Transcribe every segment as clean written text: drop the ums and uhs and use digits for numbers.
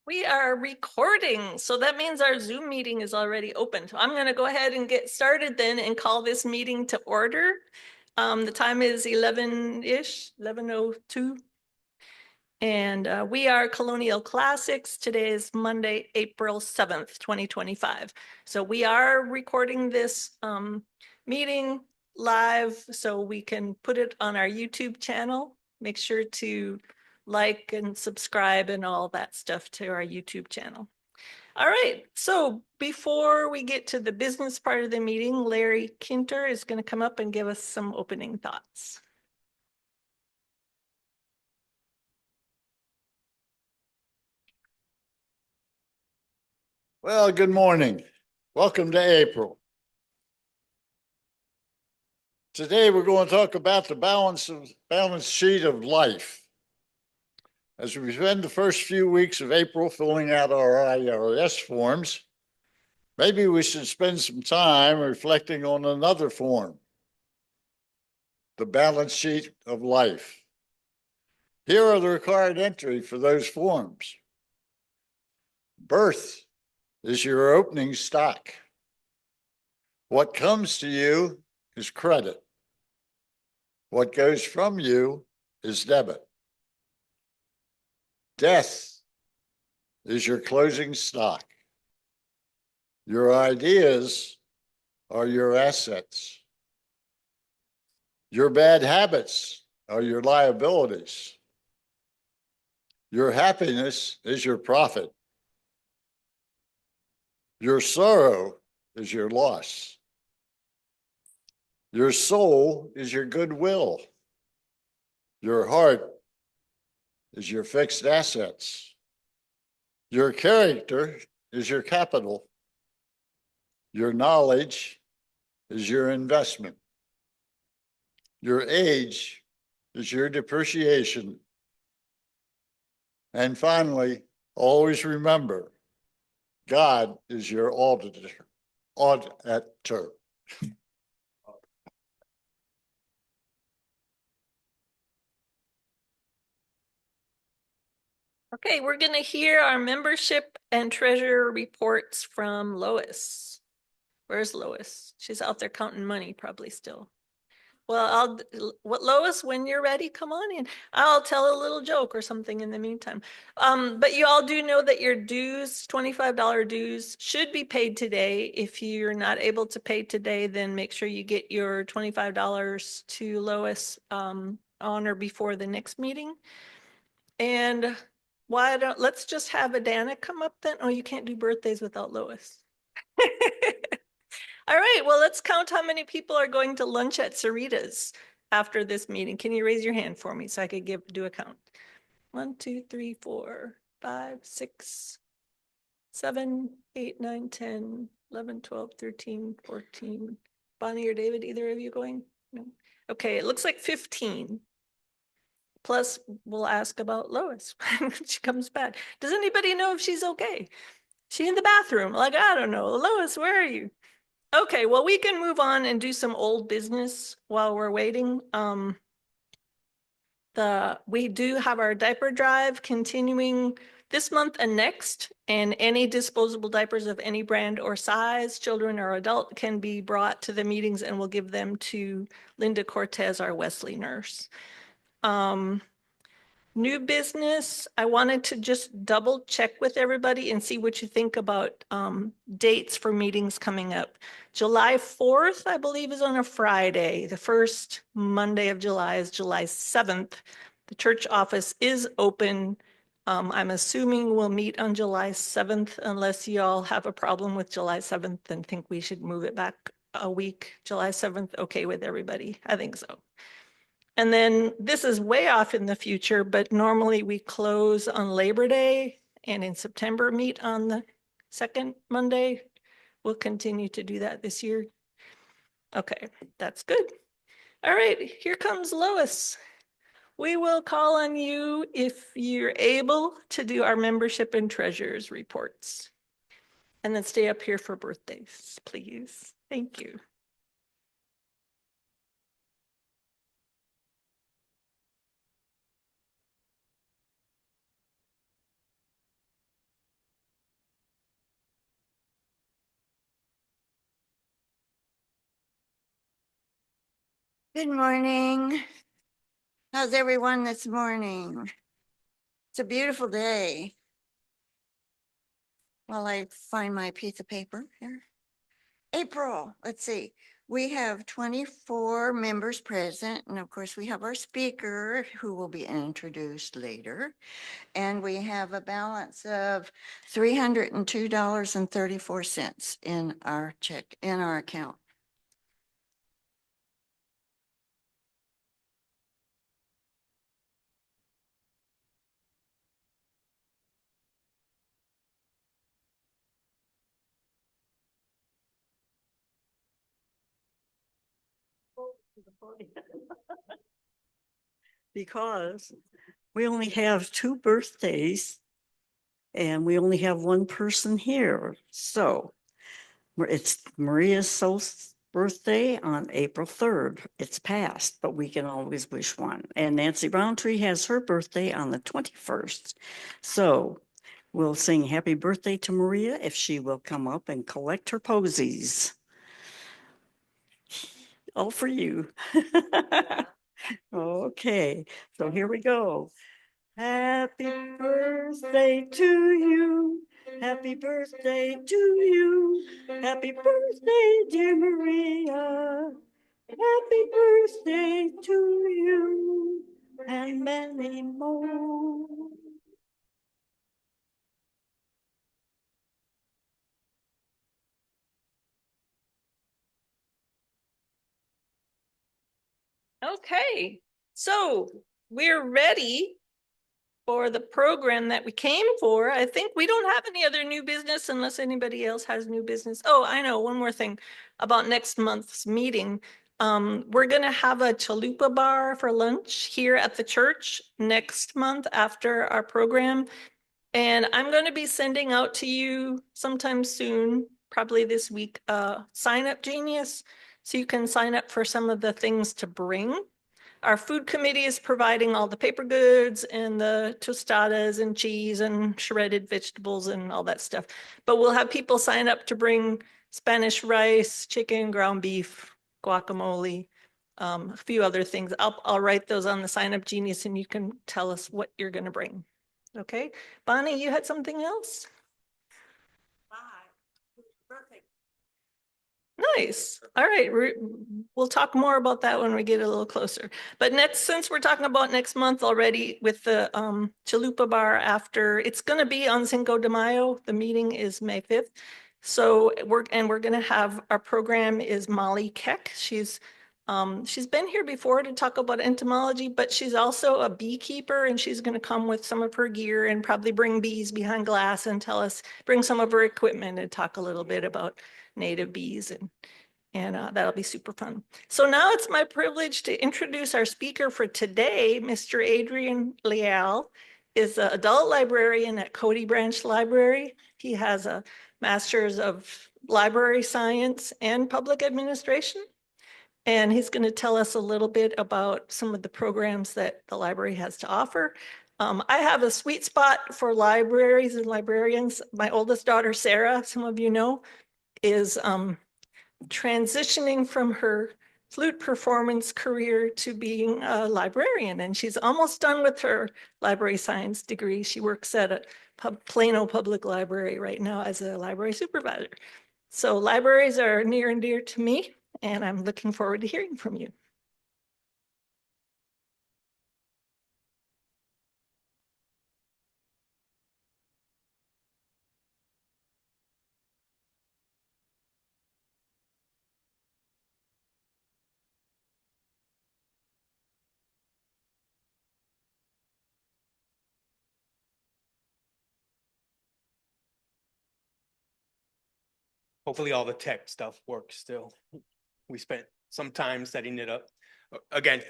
We are recording, so that means our Zoom meeting is already open. So I'm going to go ahead and get started then and call this meeting to order. The time is 11-ish, 11:02. And we are Colonial Classics. Today is Monday, April 7th, 2025. So we are recording this meeting live so we can put it on our YouTube channel. Make sure to like and subscribe and all that stuff to our YouTube channel. All right, so before we get to the business part of the meeting, Larry Kinter is going to come up and give us some opening thoughts. Well, good morning. Welcome to April. Today we're going to talk about the balance sheet of life. As we spend the first few weeks of April filling out our IRS forms, maybe we should spend some time reflecting on another form, the balance sheet of life. Here are the required entry for those forms. Birth is your opening stock. What comes to you is credit. What goes from you is debit. Death is your closing stock. Your ideas are your assets. Your bad habits are your liabilities. Your happiness is your profit. Your sorrow is your loss. Your soul is your goodwill. Your heart is your fixed assets. Your character is your capital. Your knowledge is your investment. Your age is your depreciation. And finally, always remember, God is your auditor. Okay, we're going to hear our membership and treasurer reports from Lois. Where's Lois? She's out there counting money, probably still. Well, Lois, when you're ready, come on in. I'll tell a little joke or something in the meantime. But you all do know that your dues, $25 dues, should be paid today. If you're not able to pay today, then make sure you get your $25 to Lois on or before the next meeting. And let's just have Adana come up then? Oh, you can't do birthdays without Lois. All right, well, let's count how many people are going to lunch at Sarita's after this meeting. Can you raise your hand for me so I could do a count? 1, 2, 3, 4, 5, 6, 7, 8, 9, 10, 11, 12, 13, 14. Bonnie or David, either of you going? No. Okay, it looks like 15. Plus, we'll ask about Lois when she comes back. Does anybody know if she's okay? She in the bathroom? Like, I don't know. Lois, where are you? Okay, well, we can move on and do some old business while we're waiting. We do have our diaper drive continuing this month and next, and any disposable diapers of any brand or size, children or adult, can be brought to the meetings, and we'll give them to Linda Cortez, our Wesley nurse. New business, I wanted to just double check with everybody and see what you think about dates for meetings coming up. July 4th, I believe, is on a Friday. The first Monday of July is July 7th. The church office is open. I'm assuming we'll meet on July 7th unless you all have a problem with July 7th and think we should move it back a week. July 7th, okay with everybody? I think so. And then this is way off in the future, but normally we close on Labor Day and in September meet on the second Monday. We'll continue to do that this year. Okay, that's good. All right, here comes Lois. We will call on you if you're able to do our membership and treasurers reports. And then stay up here for birthdays, please. Thank you. Good morning. How's everyone this morning? It's a beautiful day. While I find my piece of paper here. April, let's see. We have 24 members present, and of course, we have our speaker who will be introduced later. And we have a balance of $302.34 in our check, in our account. Because we only have two birthdays and we only have one person here. So it's Maria's Soul's birthday on April 3rd. It's past, but we can always wish one. And Nancy Roundtree has her birthday on the 21st. So we'll sing happy birthday to Maria if she will come up and collect her posies. All for you. Okay, so here we go. Happy birthday to you. Happy birthday to you. Happy birthday, dear Maria. Happy birthday to you and many more. Okay, so we're ready for the program that we came for. I think we don't have any other new business unless anybody else has new business. Oh, I know, one more thing about next month's meeting. We're gonna have a chalupa bar for lunch here at the church next month after our program. And I'm going to be sending out to you sometime soon, probably this week, sign up genius. So you can sign up for some of the things to bring. Our food committee is providing all the paper goods and the tostadas and cheese and shredded vegetables and all that stuff. But we'll have people sign up to bring Spanish rice, chicken, ground beef, guacamole, a few other things. I'll write those on the sign up genius and you can tell us what you're going to bring. Okay, Bonnie, you had something else? Nice. All right. We'll talk more about that when we get a little closer. But since we're talking about next month already with the Chalupa Bar after, it's going to be on Cinco de Mayo. The meeting is May 5th. So we're going to have, our program is Molly Keck. She's been here before to talk about entomology, but she's also a beekeeper and she's going to come with some of her gear and probably bring bees behind glass and bring some of her equipment and talk a little bit about native bees and that'll be super fun. So now it's my privilege to introduce our speaker for today, Mr. Adrian Leal is an adult librarian at Cody Branch Library. He has a master's of library science and public administration. And he's going to tell us a little bit about some of the programs that the library has to offer. I have a sweet spot for libraries and librarians. My oldest daughter, Sarah, some of you know, is transitioning from her flute performance career to being a librarian. And she's almost done with her library science degree. She works at a Plano Public Library right now as a library supervisor. So libraries are near and dear to me, and I'm looking forward to hearing from you. Hopefully all the tech stuff works still. We spent some time setting it up. Again,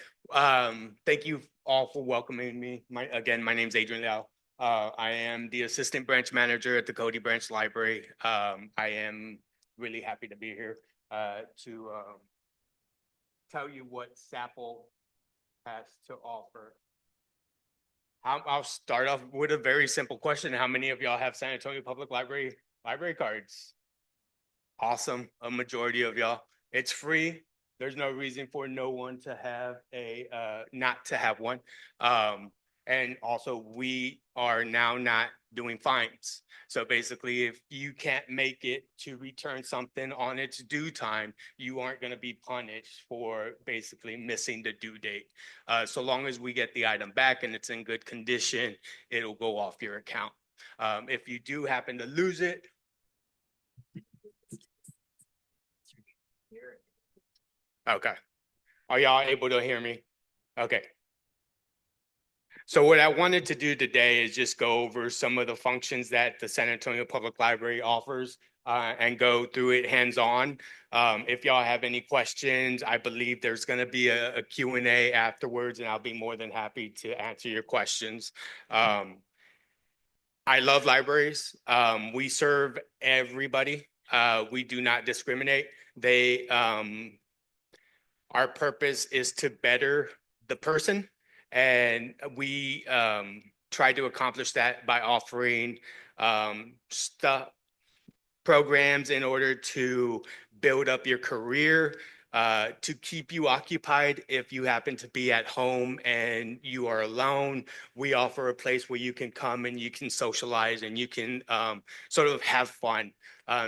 thank you all for welcoming me. My name's Adrian Liao. I am the assistant branch manager at the Cody Branch Library. I am really happy to be here to tell you what SAPL has to offer. I'll start off with a very simple question. How many of y'all have San Antonio Public Library cards? Awesome. A majority of y'all. It's free. There's no reason for no one to have not to have one. And also we are now not doing fines. So basically, if you can't make it to return something on its due time, you aren't going to be punished for basically missing the due date. So long as we get the item back and it's in good condition, it'll go off your account. If you do happen to lose it, okay. Are y'all able to hear me? Okay. So what I wanted to do today is just go over some of the functions that the San Antonio Public Library offers and go through it hands-on. If y'all have any questions, I believe there's going to be a Q&A afterwards, and I'll be more than happy to answer your questions. I love libraries. We serve everybody. We do not discriminate. Our purpose is to better the person, and we try to accomplish that by offering stuff, programs in order to build up your career, to keep you occupied if you happen to be at home and you are alone. We offer a place where you can come and you can socialize and you can sort of have fun,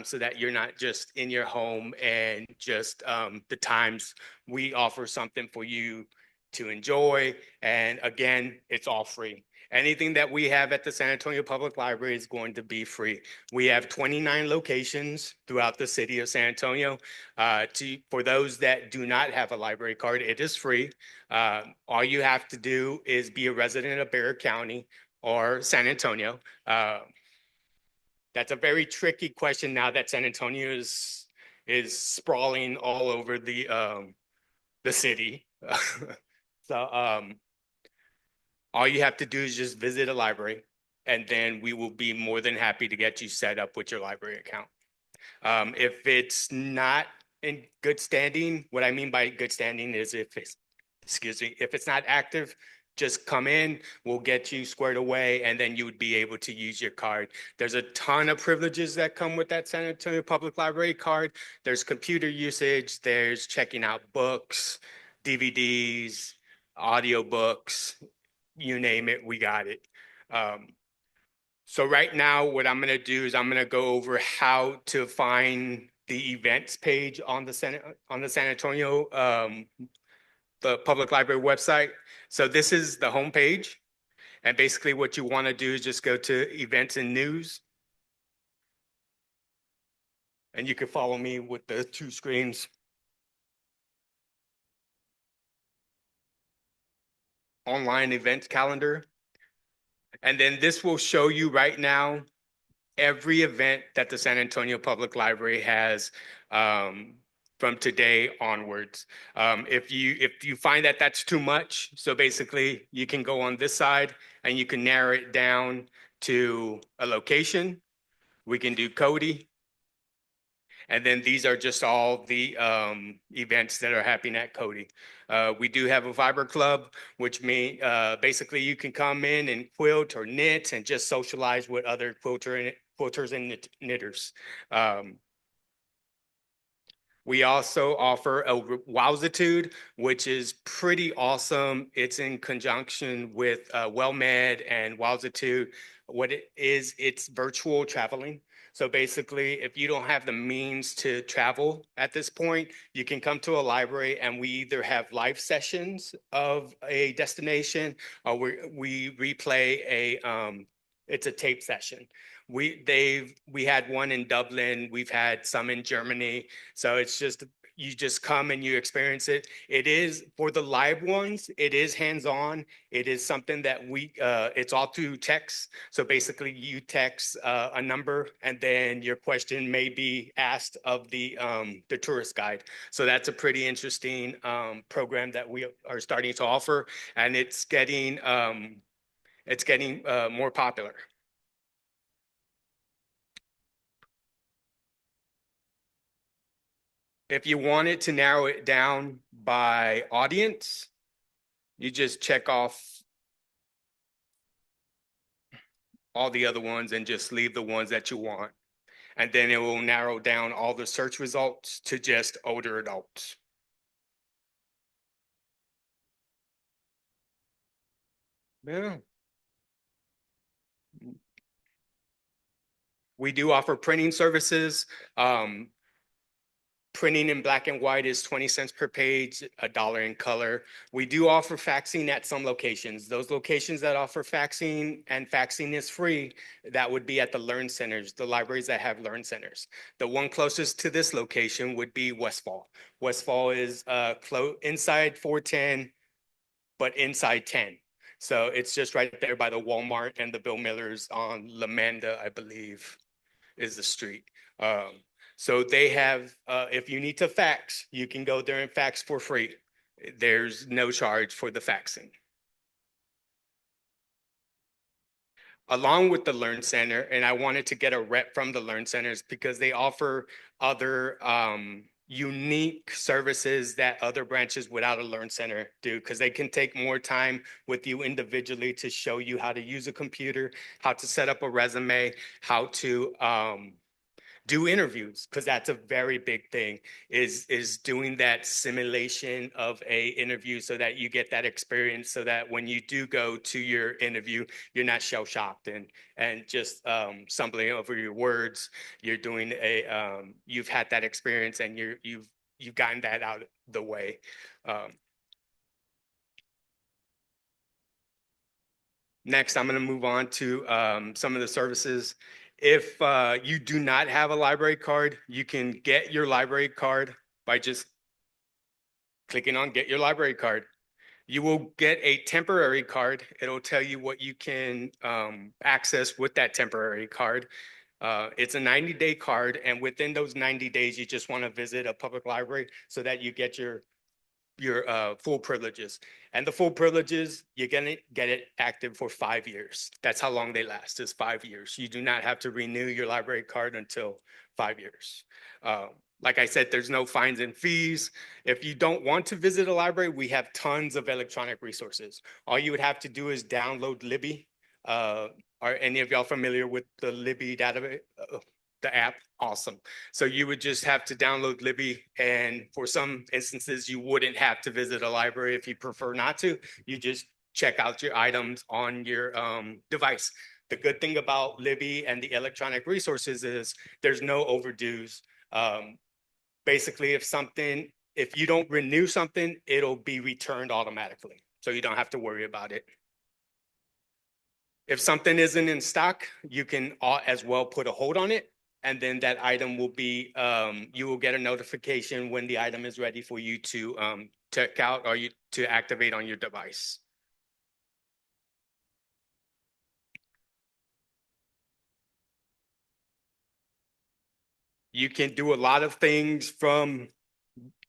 so that you're not just in your home and just the times. We offer something for you to enjoy. And again, it's all free. Anything that we have at the San Antonio Public Library is going to be free. We have 29 locations throughout the city of San Antonio. For those that do not have a library card, it is free. All you have to do is be a resident of Bexar County or San Antonio. That's a very tricky question now that San Antonio is sprawling all over the city. So all you have to do is just visit a library, and then we will be more than happy to get you set up with your library account. If it's not in good standing, what I mean by good standing is if it's not active, just come in, we'll get you squared away, and then you would be able to use your card. There's a ton of privileges that come with that San Antonio Public Library card. There's computer usage, there's checking out books, DVDs, audiobooks, you name it, we got it. So right now, what I'm going to do is I'm going to go over how to find the events page on the San Antonio the public library website. So this is the home page, and basically what you want to do is just go to events and news, and you can follow me with the two screens. Online events calendar. And then this will show you right now every event that the San Antonio Public Library has from today onwards. If you find that that's too much, so basically you can go on this side and you can narrow it down to a location. We can do Cody. And then these are just all the events that are happening at Cody. We do have a Viber Club, which means basically you can come in and quilt or knit and just socialize with other quilters and knitters. We also offer a Wowzitude, which is pretty awesome. It's in conjunction with WellMed and Wowzitude. What it is, it's virtual traveling. So basically, if you don't have the means to travel at this point, you can come to a library and we either have live sessions of a destination or we replay it's a tape session. We had one in Dublin, we've had some in Germany. So it's just, you just come and you experience it. It is, for the live ones, it is hands-on. It is something that it's all through text. So basically you text a number and then your question may be asked of the tourist guide. So that's a pretty interesting program that we are starting to offer, and it's getting more popular. If you wanted to narrow it down by audience, you just check off all the other ones and just leave the ones that you want. And then it will narrow down all the search results to just older adults. Yeah. We do offer printing services. Printing in black and white is 20 cents per page, $1 in color. We do offer faxing at some locations. Those locations that offer faxing and faxing is free, that would be at the Learn Centers, the libraries that have Learn Centers. The one closest to this location would be Westfall. Westfall is inside 410, but inside 10. So it's just right there by the Walmart and the Bill Millers on Lamanda, I believe, is the street. So they have, if you need to fax, you can go there and fax for free. There's no charge for the faxing. Along with the Learn Center, and I wanted to get a rep from the Learn Centers because they offer other unique services that other branches without a Learn Center do, because they can take more time with you individually to show you how to use a computer, how to set up a resume, how to do interviews, because that's a very big thing, is doing that simulation of a interview so that you get that experience, so that when you do go to your interview, you're not shell-shocked and just stumbling over your words. You're doing you've had that experience and you've gotten that out of the way. Next, I'm going to move on to some of the services. If you do not have a library card, you can get your library card by just clicking on Get Your Library Card. You will get a temporary card. It'll tell you what you can access with that temporary card. It's a 90-day card, and within those 90 days, you just want to visit a public library so that you get your full privileges. And the full privileges, you're gonna get it active for 5 years. That's how long they last, is 5 years. You do not have to renew your library card until 5 years. Like I said, there's no fines and fees. If you don't want to visit a library, we have tons of electronic resources. All you would have to do is download Libby. Are any of y'all familiar with the Libby database? The app? Awesome. So you would just have to download Libby, and for some instances, you wouldn't have to visit a library if you prefer not to. You just check out your items on your device. The good thing about Libby and the electronic resources is there's no overdues. Basically, if you don't renew something, it'll be returned automatically. So you don't have to worry about it. If something isn't in stock, you can as well put a hold on it. And then that item will be, you will get a notification when the item is ready for you to check out or to activate on your device. You can do a lot of things from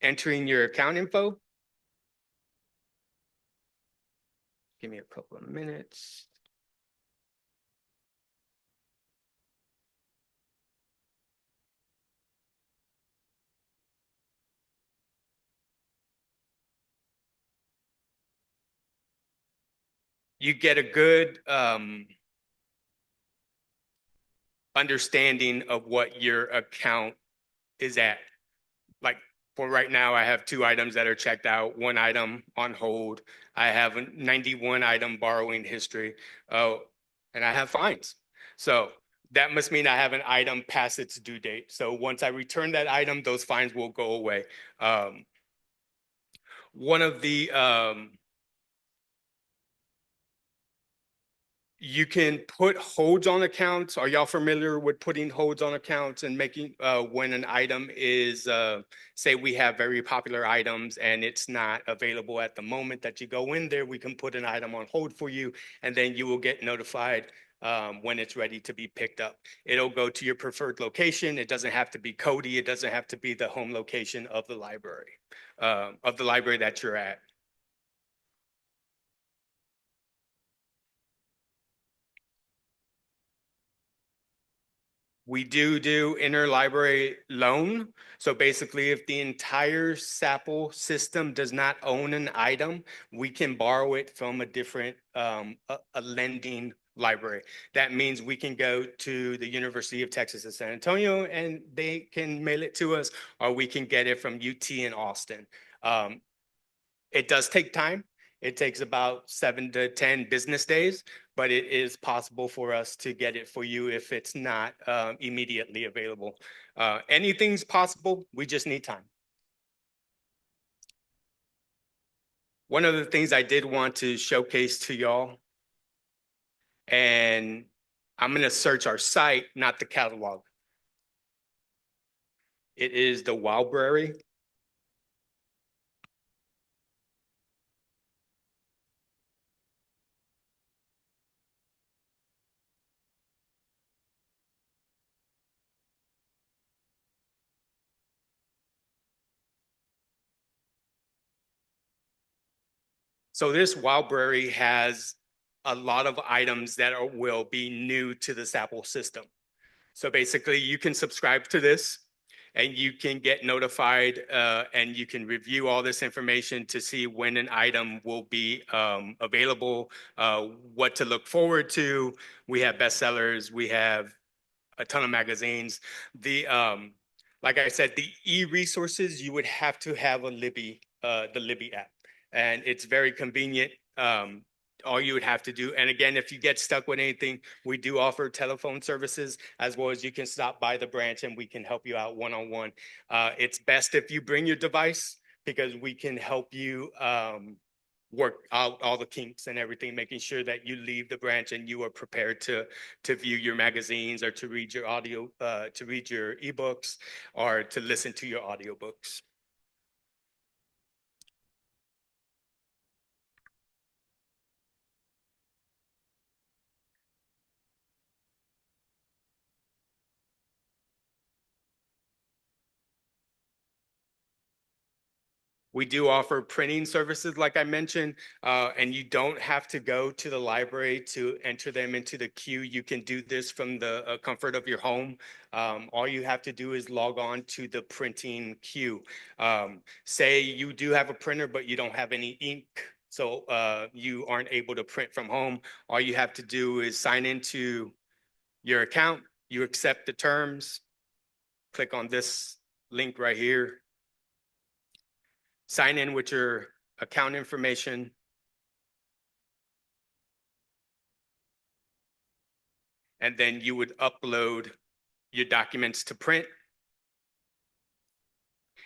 entering your account info. Give me a couple of minutes. You get a good understanding of what your account is at. Like for right now, I have 2 items that are checked out, 1 item on hold. I have a 91 item borrowing history. Oh, and I have fines. So that must mean I have an item past its due date. So once I return that item, those fines will go away. One of the you can put holds on accounts. Are y'all familiar with putting holds on accounts and making when an item is, say we have very popular items and it's not available at the moment that you go in there, we can put an item on hold for you, and then you will get notified when it's ready to be picked up. It'll go to your preferred location. It doesn't have to be Cody. It doesn't have to be the home location of the library that you're at. We do interlibrary loan. So basically, if the entire SAPL system does not own an item, we can borrow it from a different a lending library. That means we can go to the University of Texas at San Antonio and they can mail it to us, or we can get it from UT in Austin. It does take time. It takes about 7 to 10 business days, but it is possible for us to get it for you if it's not immediately available. Anything's possible. We just need time. One of the things I did want to showcase to y'all, and I'm going to search our site, not the catalog. It is the Wildberry. So this Wildberry has a lot of items that will be new to the Apple system. So basically you can subscribe to this and you can get notified and you can review all this information to see when an item will be available, what to look forward to. We have bestsellers, we have a ton of magazines. Like I said, the e-resources, you would have to have the Libby app, and it's very convenient. All you would have to do, and again, if you get stuck with anything, we do offer telephone services, as well as you can stop by the branch and we can help you out one-on-one. It's best if you bring your device because we can help you work out all the kinks and everything, making sure that you leave the branch and you are prepared to view your magazines or to read your audio, to read your ebooks or to listen to your audiobooks. We do offer printing services, like I mentioned, and you don't have to go to the library to enter them into the queue. You can do this from the comfort of your home. All you have to do is log on to the printing queue. Say you do have a printer, but you don't have any ink, so you aren't able to print from home. All you have to do is sign into your account. You accept the terms. Click on this link right here. Sign in with your account information. And then you would upload your documents to print.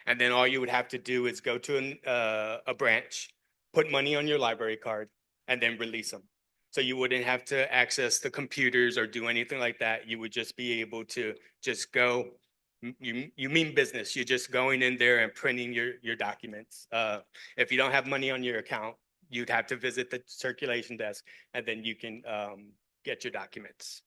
And then all you would have to do is go to a branch, put money on your library card, and then release them. So you wouldn't have to access the computers or do anything like that. You would just be able to just go. You mean business. You're just going in there and printing your documents. If you don't have money on your account, you'd have to visit the circulation desk, and then you can get your documents.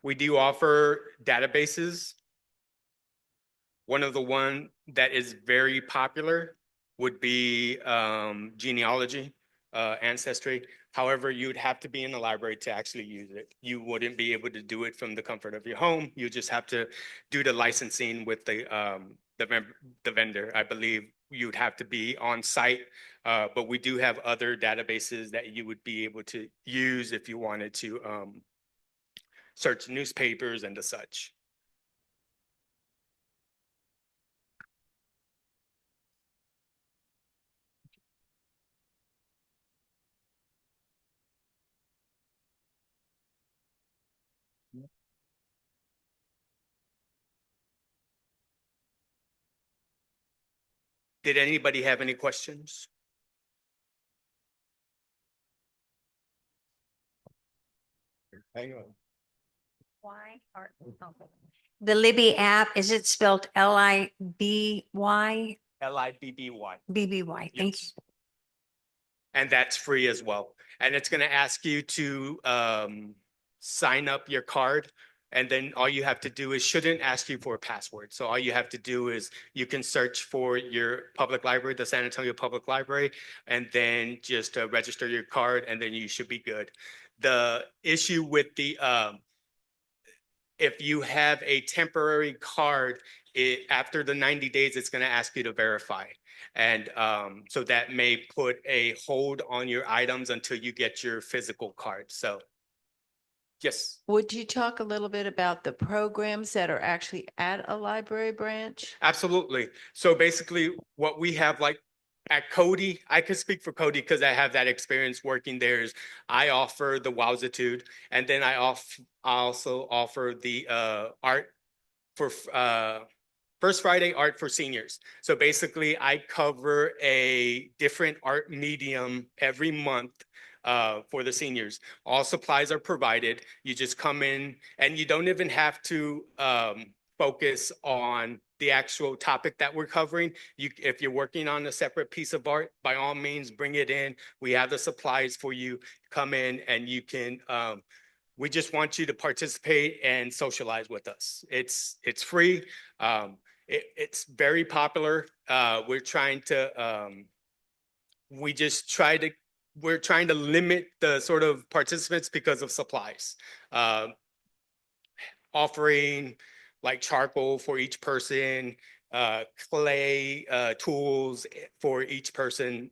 We do offer databases. One of the one that is very popular would be genealogy, ancestry. However, you'd have to be in the library to actually use it. You wouldn't be able to do it from the comfort of your home. You just have to do the licensing with the vendor. I believe you'd have to be on site, but we do have other databases that you would be able to use if you wanted to search newspapers and the such. Did anybody have any questions? Hang on. Why or the Libby app, is it spelled Libby? Libby. BBY, thank you. Yes. And that's free as well. And it's going to ask you to sign up your card. And then all you have to do is, shouldn't ask you for a password. So all you have to do is you can search for your public library, the San Antonio Public Library, and then just register your card, and then you should be good. The issue with if you have a temporary card, after the 90 days, it's going to ask you to verify. And so that may put a hold on your items until you get your physical card. So, yes, Would you talk a little bit about the programs that are actually at a library branch? absolutely. So basically what we have like at Cody, I could speak for Cody because I have that experience working there, is I offer the Wowzitude, and then I also offer the art for First Friday Art for Seniors. So basically, I cover a different art medium every month for the seniors. All supplies are provided. You just come in, and you don't even have to focus on the actual topic that we're covering. If you're working on a separate piece of art, by all means, bring it in. We have the supplies for you. Come in, and you can. We just want you to participate and socialize with us. It's free. It's very popular. We're trying to we're trying to limit the sort of participants because of supplies. Offering like charcoal for each person, clay tools for each person.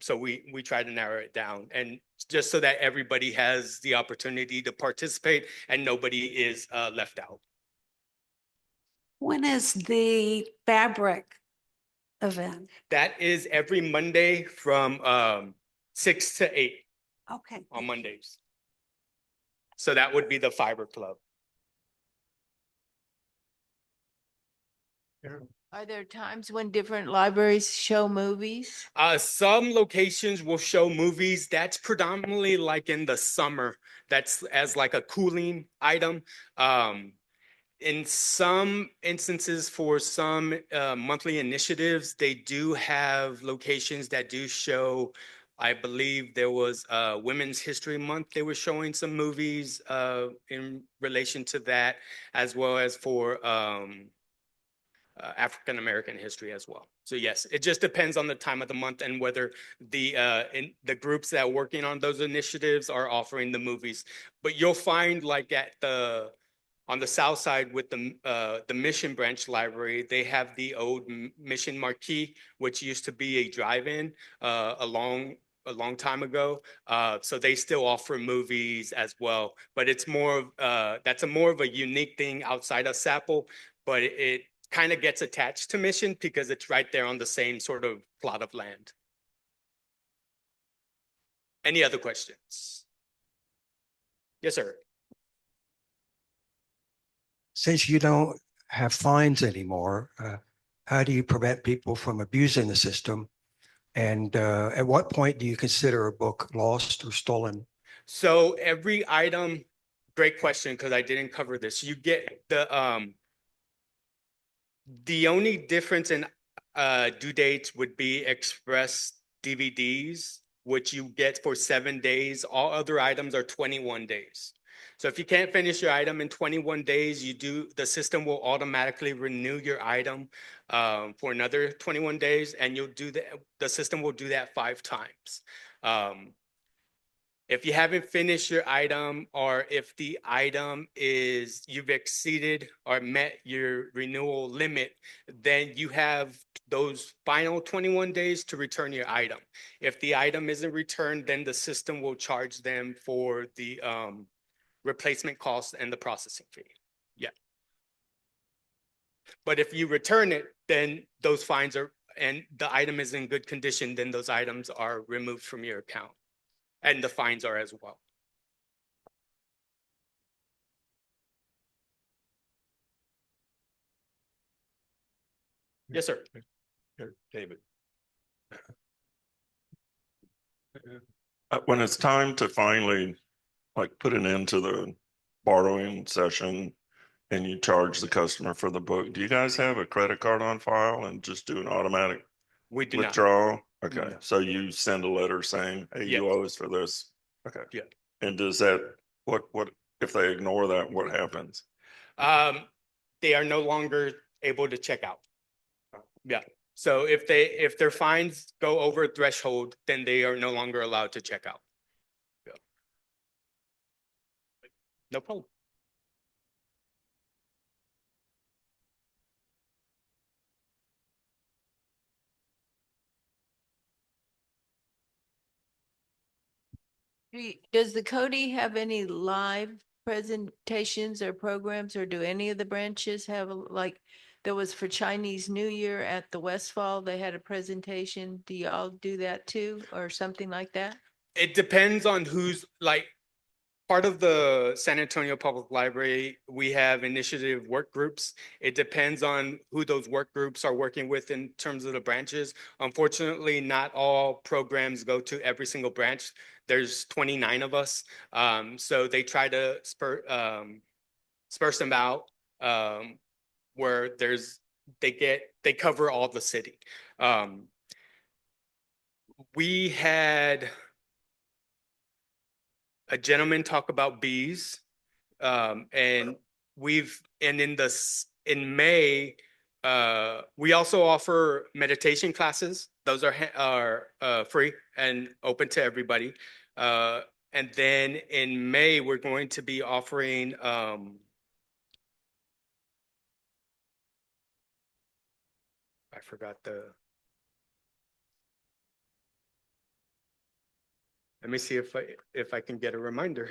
So we try to narrow it down, and just so that everybody has the opportunity to participate and nobody is left out. When is the fabric event? That is every Monday from 6 to 8 Okay. on Mondays. So that would be the Fiber Club. Are there times when different libraries show movies? Some locations will show movies. That's predominantly like in the summer. That's as like a cooling item. In some instances, for some monthly initiatives, they do have locations that do show. I believe there was Women's History Month. They were showing some movies in relation to that, as well as for African American history as well. So yes, it just depends on the time of the month and whether the groups that are working on those initiatives are offering the movies. But you'll find like on the south side with the Mission Branch Library, they have the old Mission Marquee, which used to be a drive-in a long time ago. So they still offer movies as well, but it's more of that's more of a unique thing outside of Sapple, but it kind of gets attached to Mission because it's right there on the same sort of plot of land. Any other questions? Yes, sir. Since you don't have fines anymore, how do you prevent people from abusing the system? And at what point do you consider a book lost or stolen? So every item, great question, because I didn't cover this. You get the only difference in due dates would be express DVDs, which you get for 7 days. All other items are 21 days. So if you can't finish your item in 21 days, the system will automatically renew your item for another 21 days, and the system will do that 5 times. If you haven't finished your item, or if the item you've exceeded or met your renewal limit, then you have those final 21 days to return your item. If the item isn't returned, then the system will charge them for the replacement cost and the processing fee. Yeah. But if you return it, then those fines and the item is in good condition, then those items are removed from your account. And the fines are as well. Yes, sir. Here, David. When it's time to finally like put an end to the borrowing session and you charge the customer for the book, do you guys have a credit card on file and just do an automatic We do not. withdrawal? Okay, No. so you send a letter saying, hey, you Yes. owe us for this. Okay. Yeah. And does that, what if they ignore that, what happens? They are no longer able to check out. Yeah. So if their fines go over a threshold, then they are no longer allowed to check out. Yeah. No problem. Does the Cody have any live presentations or programs, or do any of the branches have, like, there was for Chinese New Year at the Westfall, they had a presentation. Do y'all do that too, or something like that? It depends on who's like, part of the San Antonio Public Library, we have initiative work groups. It depends on who those work groups are working with in terms of the branches. Unfortunately, not all programs go to every single branch. There's 29 of us. So they try to sparse them out where they cover all the city. We had a gentleman talk about bees. And in May, we also offer meditation classes. Those are free and open to everybody. And then in May, we're going to be offering, I forgot let me see if I can get a reminder.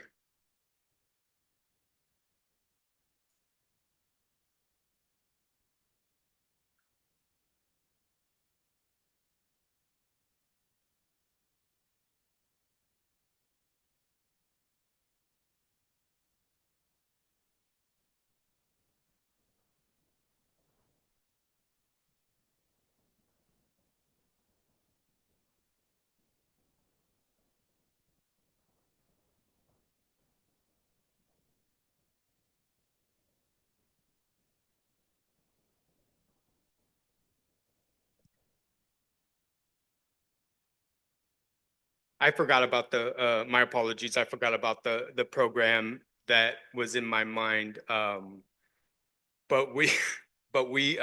I forgot about my apologies. I forgot about the program that was in my mind. But we, but we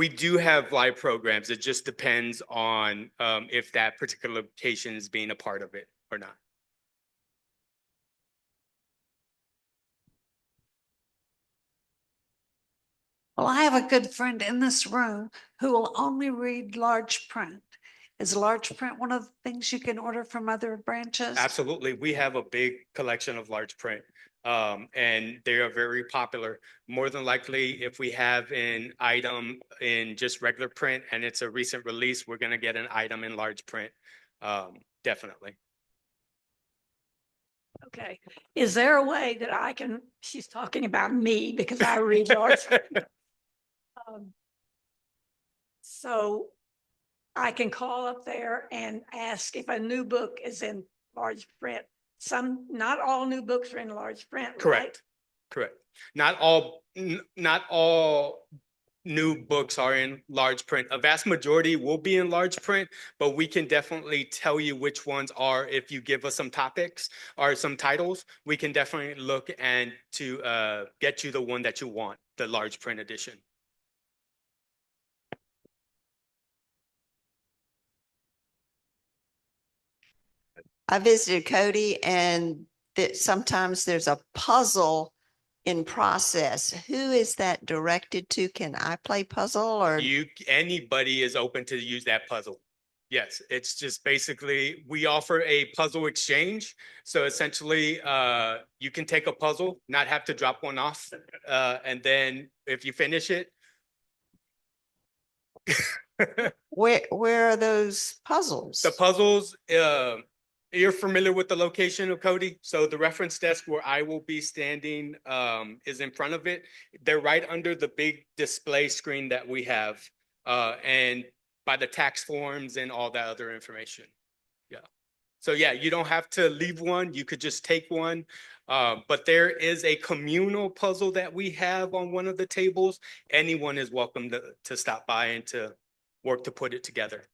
do have live programs. It just depends on if that particular location is being a part of it or not. Well, I have a good friend in this room who will only read large print. Is large print one of the things you can order from other branches? Absolutely. We have a big collection of large print. And they are very popular. More than likely, if we have an item in just regular print and it's a recent release, we're going to get an item in large print. Definitely. Okay. Is there a way that I can, she's talking about me because I read large. So I can call up there and ask if a new book is in large print. Not all new books are in large print, right? Correct. Correct. Not all new books are in large print. A vast majority will be in large print, but we can definitely tell you which ones are. If you give us some topics or some titles, we can definitely look and to get you the one that you want, the large print edition. I visited Cody and that sometimes there's a puzzle in process. Who is that directed to? Can I play puzzle or? Anybody is open to use that puzzle. Yes, it's just basically we offer a puzzle exchange. So essentially, you can take a puzzle, not have to drop one off, and then if you finish it. Where are those puzzles? The puzzles, you're familiar with the location of Cody. So the reference desk where I will be standing is in front of it. They're right under the big display screen that we have, and by the tax forms and all that other information. Yeah. So yeah, you don't have to leave one. You could just take one. But there is a communal puzzle that we have on one of the tables. Anyone is welcome to stop by and to work to put it together.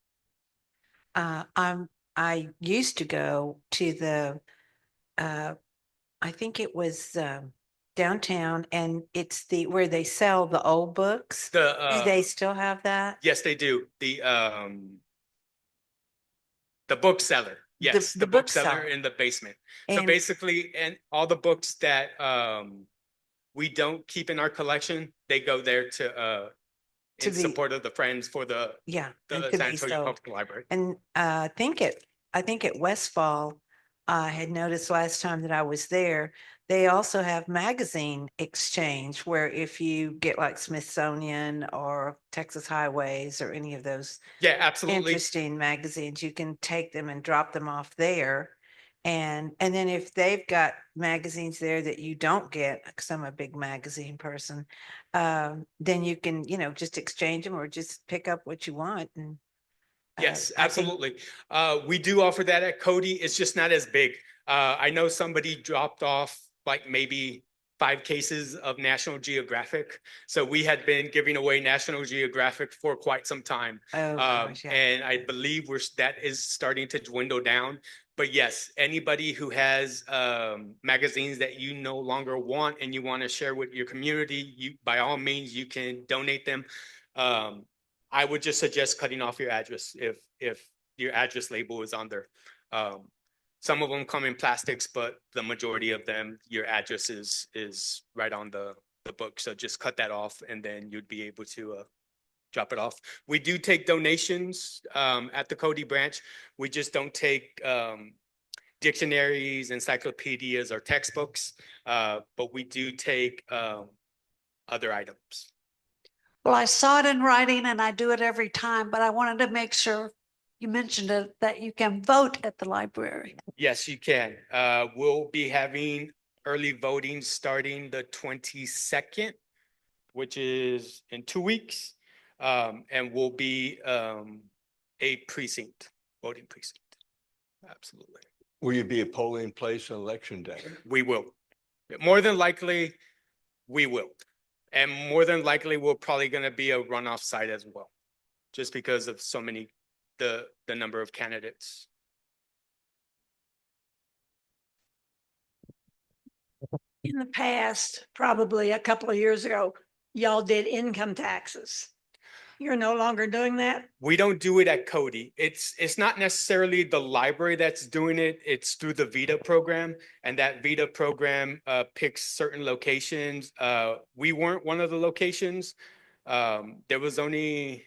I used to go to the, I think it was downtown, and it's where they sell the old books. Do they still have that? Yes, they do. The bookseller. Yes, the bookseller in the basement. So basically, and all the books that we don't keep in our collection, they go there in support of the Friends for the San Antonio Public Library. And I think I think at Westfall, I had noticed last time that I was there, they also have magazine exchange where if you get like Smithsonian or Texas Highways or any of those Yeah, absolutely. interesting magazines, you can take them and drop them off there. And then if they've got magazines there that you don't get, because I'm a big magazine person, then you can, just exchange them or just pick up what you want. And Yes, I think absolutely. We do offer that at Cody. It's just not as big. I know somebody dropped off like maybe 5 cases of National Geographic. So we had been giving away National Geographic for quite some time. Oh, gosh, yeah. And I believe that is starting to dwindle down. But yes, anybody who has magazines that you no longer want and you want to share with your community, you by all means you can donate them. I would just suggest cutting off your address if your address label is on there. Some of them come in plastics, but the majority of them, your address is right on the book. So just cut that off and then you'd be able to drop it off. We do take donations at the Cody branch. We just don't take dictionaries, encyclopedias, or textbooks, but we do take other items. Well, I saw it in writing and I do it every time, but I wanted to make sure you mentioned it, that you can vote at the library. Yes, you can. We'll be having early voting starting the 22nd, which is in 2 weeks. And we'll be a precinct, voting precinct. Absolutely. Will you be a polling place on election day? We will. More than likely, we will. And more than likely, we're probably going to be a runoff site as well, just because of so many, the number of candidates. In the past, probably a couple of years ago, y'all did income taxes. You're no longer doing that? We don't do it at Cody. It's not necessarily the library that's doing it. It's through the VITA program, and that VITA program picks certain locations. We weren't one of the locations. There was only,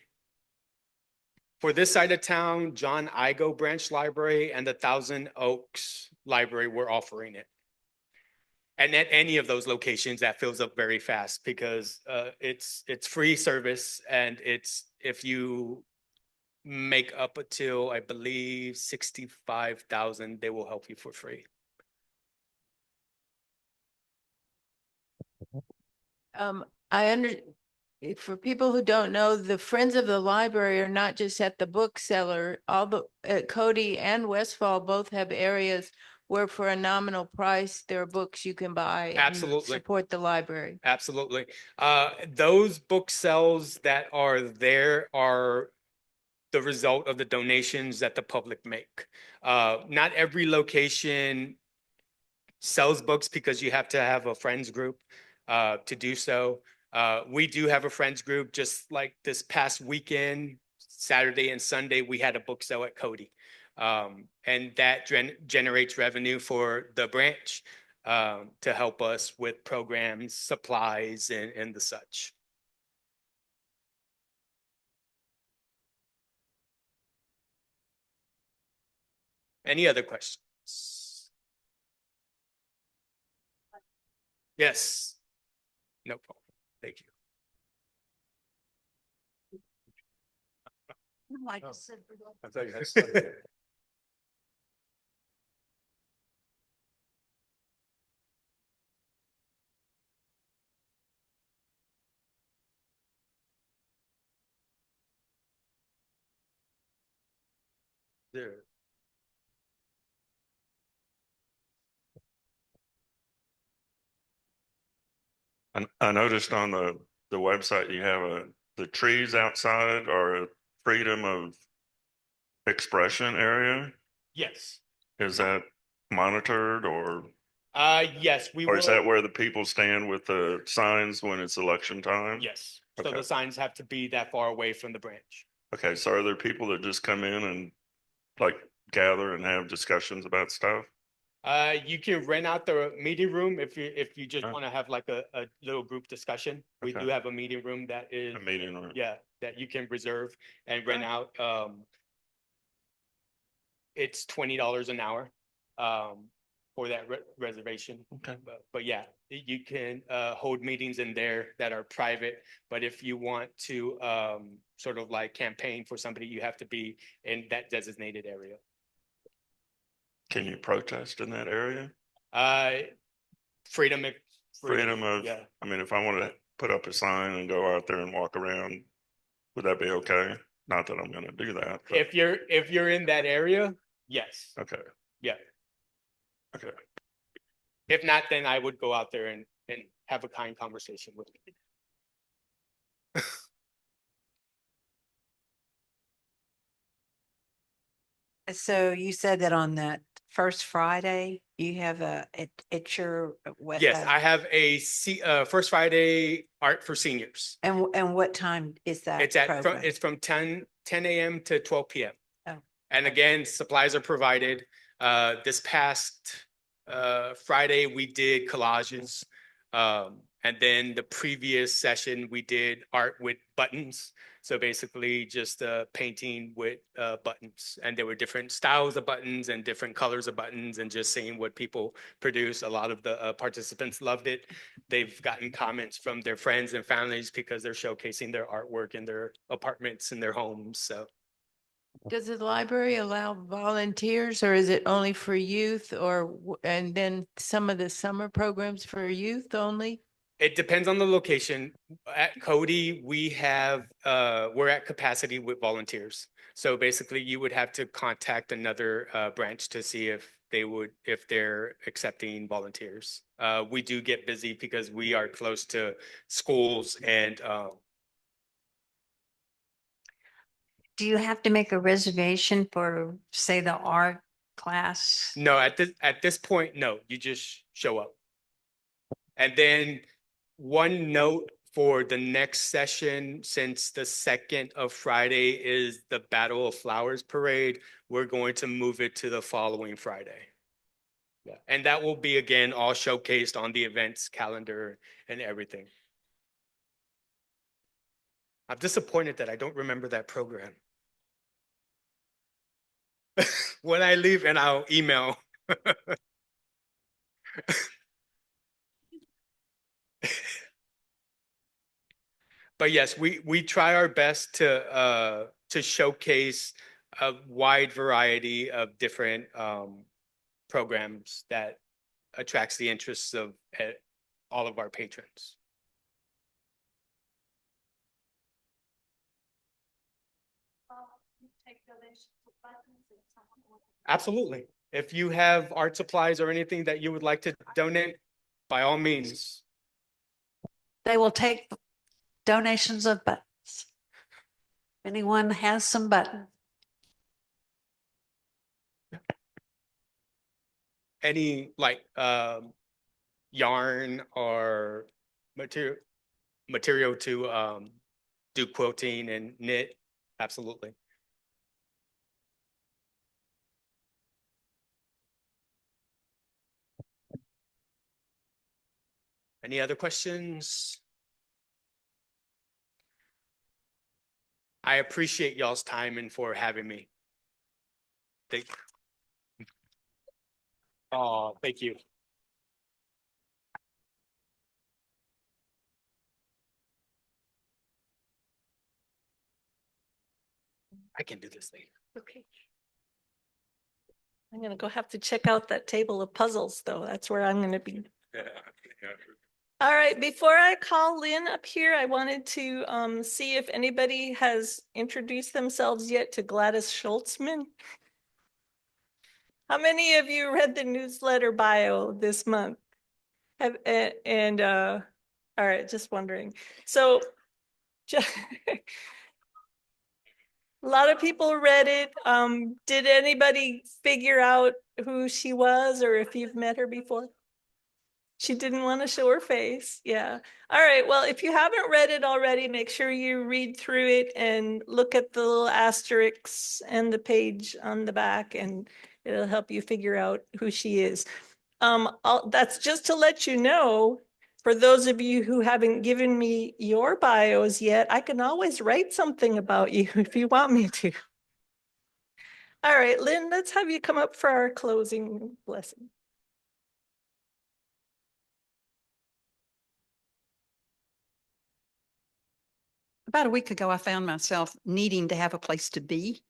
for this side of town, John Igo Branch Library and the Thousand Oaks Library were offering it. And at any of those locations, that fills up very fast because it's free service, and it's if you make up until I believe 65,000, they will help you for free. For people who don't know, the Friends of the Library are not just at the bookseller. At Cody and Westfall both have areas where for a nominal price, there are books you can buy. And Absolutely. support the library. Absolutely. Those book sales that are there are the result of the donations that the public make. Not every location sells books because you have to have a friends group to do so. We do have a friends group. Just like this past weekend, Saturday and Sunday, we had a book sale at Cody. And that generates revenue for the branch to help us with programs, supplies, and the such. Any other questions? Yes. No problem. Thank you. Like I said, I thought you had something. There. I noticed on the website you have the trees outside are a freedom of expression area. Yes. Is that monitored or Yes, we or will. is that where the people stand with the signs when it's election time? Yes. So Okay. the signs have to be that far away from the branch. Okay, so are there people that just come in and like gather and have discussions about stuff? You can rent out the meeting room if you just Oh. want to have like a little group discussion. We Okay. do have a meeting room that is, A meeting room? yeah, that you can reserve and rent out. it's $20 an hour for that reservation. Okay. But yeah, you can hold meetings in there that are private. But if you want to sort of like campaign for somebody, you have to be in that designated area. Can you protest in that area? Freedom. Freedom of, Yeah. I mean, if I wanted to put up a sign and go out there and walk around, would that be okay? Not that I'm gonna do that, but, If you're in that area, yes. okay, Yeah. okay. If not, then I would go out there and have a kind conversation with you. So you said that on that first Friday, you have it's your. Yes, I have a First Friday Art for Seniors. And what time is that It's program? it's from 10 a.m. to 12 p.m. Oh, And okay. again, supplies are provided. This past Friday, we did collages. And then the previous session, we did art with buttons. So basically just painting with buttons. And there were different styles of buttons and different colors of buttons and just seeing what people produce. A lot of the participants loved it. They've gotten comments from their friends and families because they're showcasing their artwork in their apartments and their homes. So. Does the library allow volunteers or is it only for youth and then some of the summer programs for youth only? It depends on the location. At Cody, we're at capacity with volunteers. So basically you would have to contact another branch to see if they're accepting volunteers. We do get busy because we are close to schools and Do you have to make a reservation for, say, the art class? no, at this point, no, you just show up. And then one note for the next session, since the 2nd of Friday is the Battle of Flowers Parade, we're going to move it to the following Friday. Yeah, and that will be again all showcased on the events calendar and everything. I'm disappointed that I don't remember that program. When I leave, and I'll email. But yes, we try our best to showcase a wide variety of different programs that attracts the interests of all of our patrons. Absolutely. If you have art supplies or anything that you would like to donate, by all means. They will take donations of buttons. If anyone has some buttons. Any like yarn or material to do quilting and knit, absolutely. Any other questions? I appreciate y'all's time and for having me. Thank you. I can do this later. Okay. I'm gonna go have to check out that table of puzzles though. That's where I'm gonna be. Yeah. All right, before I call Lynn up here, I wanted to see if anybody has introduced themselves yet to Gladys Schultzman. How many of you read the newsletter bio this month? All right, just wondering. So a lot of people read it. Did anybody figure out who she was or if you've met her before? She didn't want to show her face. Yeah. All right. Well, if you haven't read it already, make sure you read through it and look at the little asterisks and the page on the back, and it'll help you figure out who she is. That's just to let you know, for those of you who haven't given me your bios yet, I can always write something about you if you want me to. All right, Lynn, let's have you come up for our closing blessing. About a week ago, I found myself needing to have a place to be.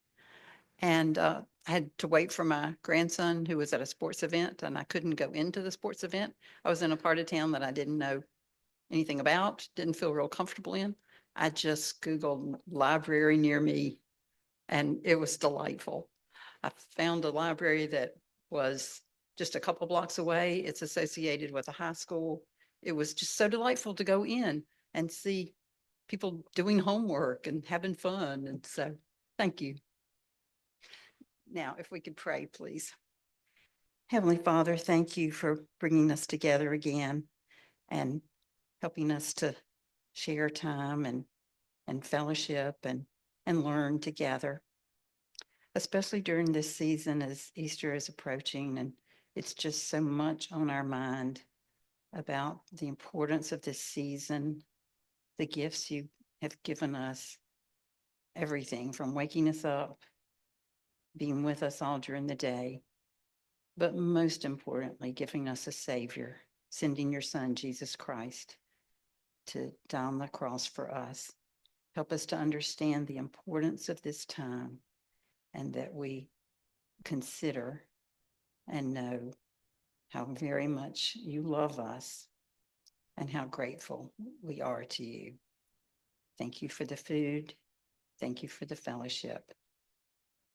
And I had to wait for my grandson who was at a sports event, and I couldn't go into the sports event. I was in a part of town that I didn't know anything about, didn't feel real comfortable in. I just Googled library near me, and it was delightful. I found a library that was just a couple blocks away. It's associated with a high school. It was just so delightful to go in and see people doing homework and having fun. And so, thank you. Now, if we could pray, please. Heavenly Father, thank you for bringing us together again and helping us to share time and fellowship and learn together, especially during this season as Easter is approaching. And it's just so much on our mind about the importance of this season, the gifts you have given us, everything from waking us up, being with us all during the day, but most importantly, giving us a Savior, sending your Son, Jesus Christ, to die on the cross for us. Help us to understand the importance of this time and that we consider and know how very much you love us and how grateful we are to you. Thank you for the food. Thank you for the fellowship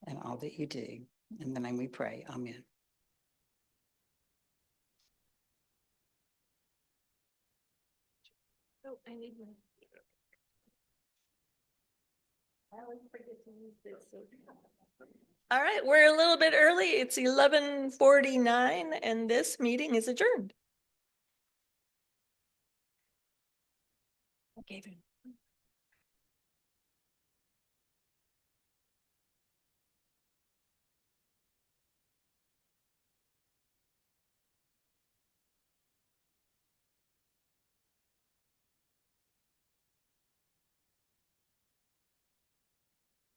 and all that you do. In the name we pray. Amen. Oh, I need one. I always forget to use this. All right, we're a little bit early. It's 11:49 and this meeting is adjourned. I gave him.